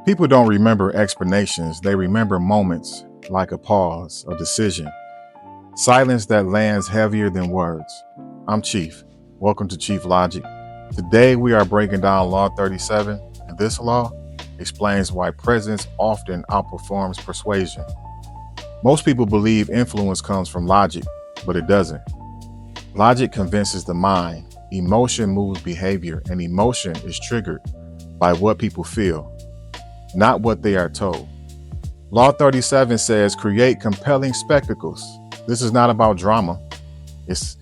People don't remember explanations, they remember moments like a pause, a decision, silence that lands heavier than words. I'm Chief. Welcome to Chief Logic. Today we are breaking down Law 37, and this law explains why presence often outperforms persuasion. Most people believe influence comes from logic, but it doesn't. Logic convinces the mind, emotion moves behavior, and emotion is triggered by what people feel, not what they are told. Law 37 says create compelling spectacles. This is not about drama. It's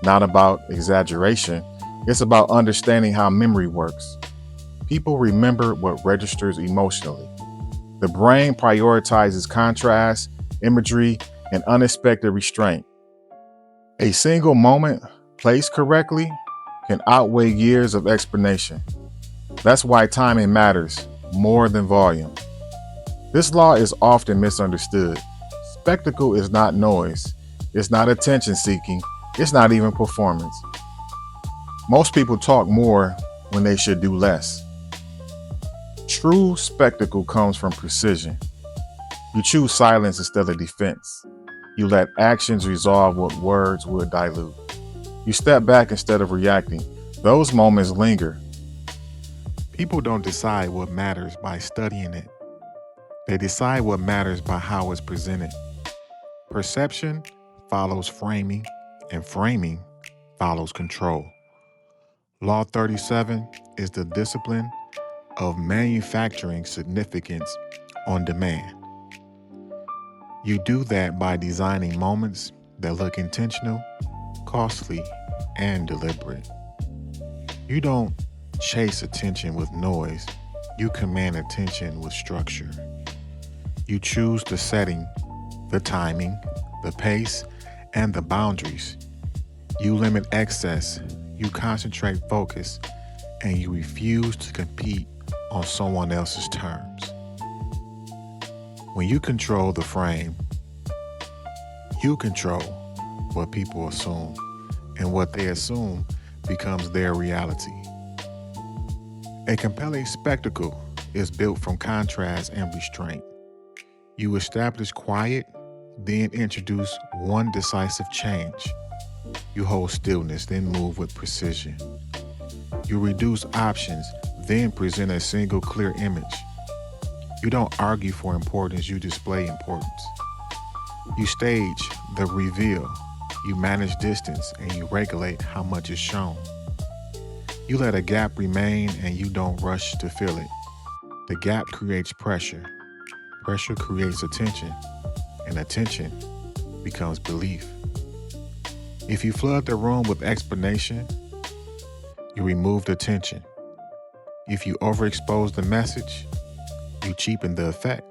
not about exaggeration. It's about understanding how memory works. People remember what registers emotionally. The brain prioritizes contrast, imagery, and unexpected restraint. A single moment, placed correctly, can outweigh years of explanation. That's why timing matters more than volume. This law is often misunderstood. Spectacle is not noise. It's not attention seeking. It's not even performance. Most people talk more when they should do less. True spectacle comes from precision. You choose silence instead of defense. You let actions resolve what words would dilute. You step back instead of reacting. Those moments linger. People don't decide what matters by studying it. They decide what matters by how it's presented. Perception follows framing, and framing follows control. Law 37 is the discipline of manufacturing significance on demand. You do that by designing moments that look intentional, costly, and deliberate. You don't chase attention with noise. You command attention with structure. You choose the setting, the timing, the pace, and the boundaries. You limit excess. You concentrate focus, and you refuse to compete on someone else's terms. When you control the frame, you control what people assume, and what they assume becomes their reality. A compelling spectacle is built from contrast and restraint. You establish quiet, then introduce one decisive change. You hold stillness, then move with precision. You reduce options, then present a single clear image. You don't argue for importance, you display importance. You stage the reveal. You manage distance, and you regulate how much is shown. You let a gap remain, and you don't rush to fill it. The gap creates pressure. Pressure creates attention, and attention becomes belief. If you flood the room with explanation, you remove the tension. If you overexpose the message, you cheapen the effect.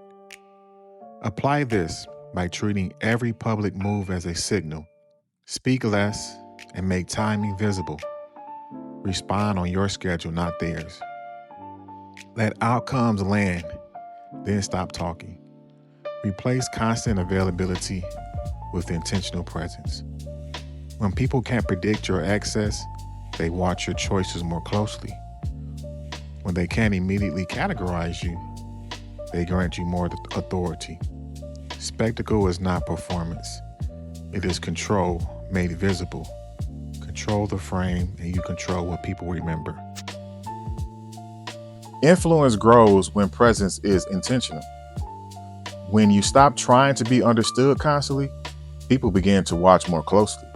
Apply this by treating every public move as a signal. Speak less and make timing visible. Respond on your schedule, not theirs. Let outcomes land, then stop talking. Replace constant availability with intentional presence. When people can't predict your excess, they watch your choices more closely. When they can't immediately categorize you, they grant you more authority. Spectacle is not performance. It is control made visible. Control the frame, and you control what people remember. Influence grows when presence is intentional. When you stop trying to be understood constantly, people begin to watch more closely.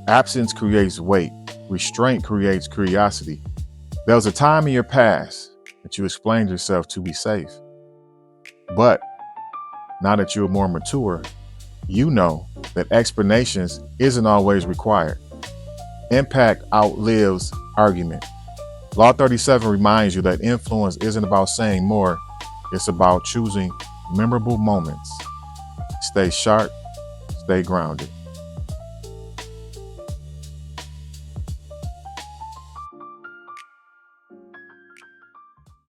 Absence creates weight. Restraint creates curiosity. There was a time in your past that you explained yourself to be safe. But now that you're more mature, you know that explanations isn't always required. Impact outlives argument. Law 37 reminds you that influence isn't about saying more, it's about choosing memorable moments. Stay sharp, stay grounded.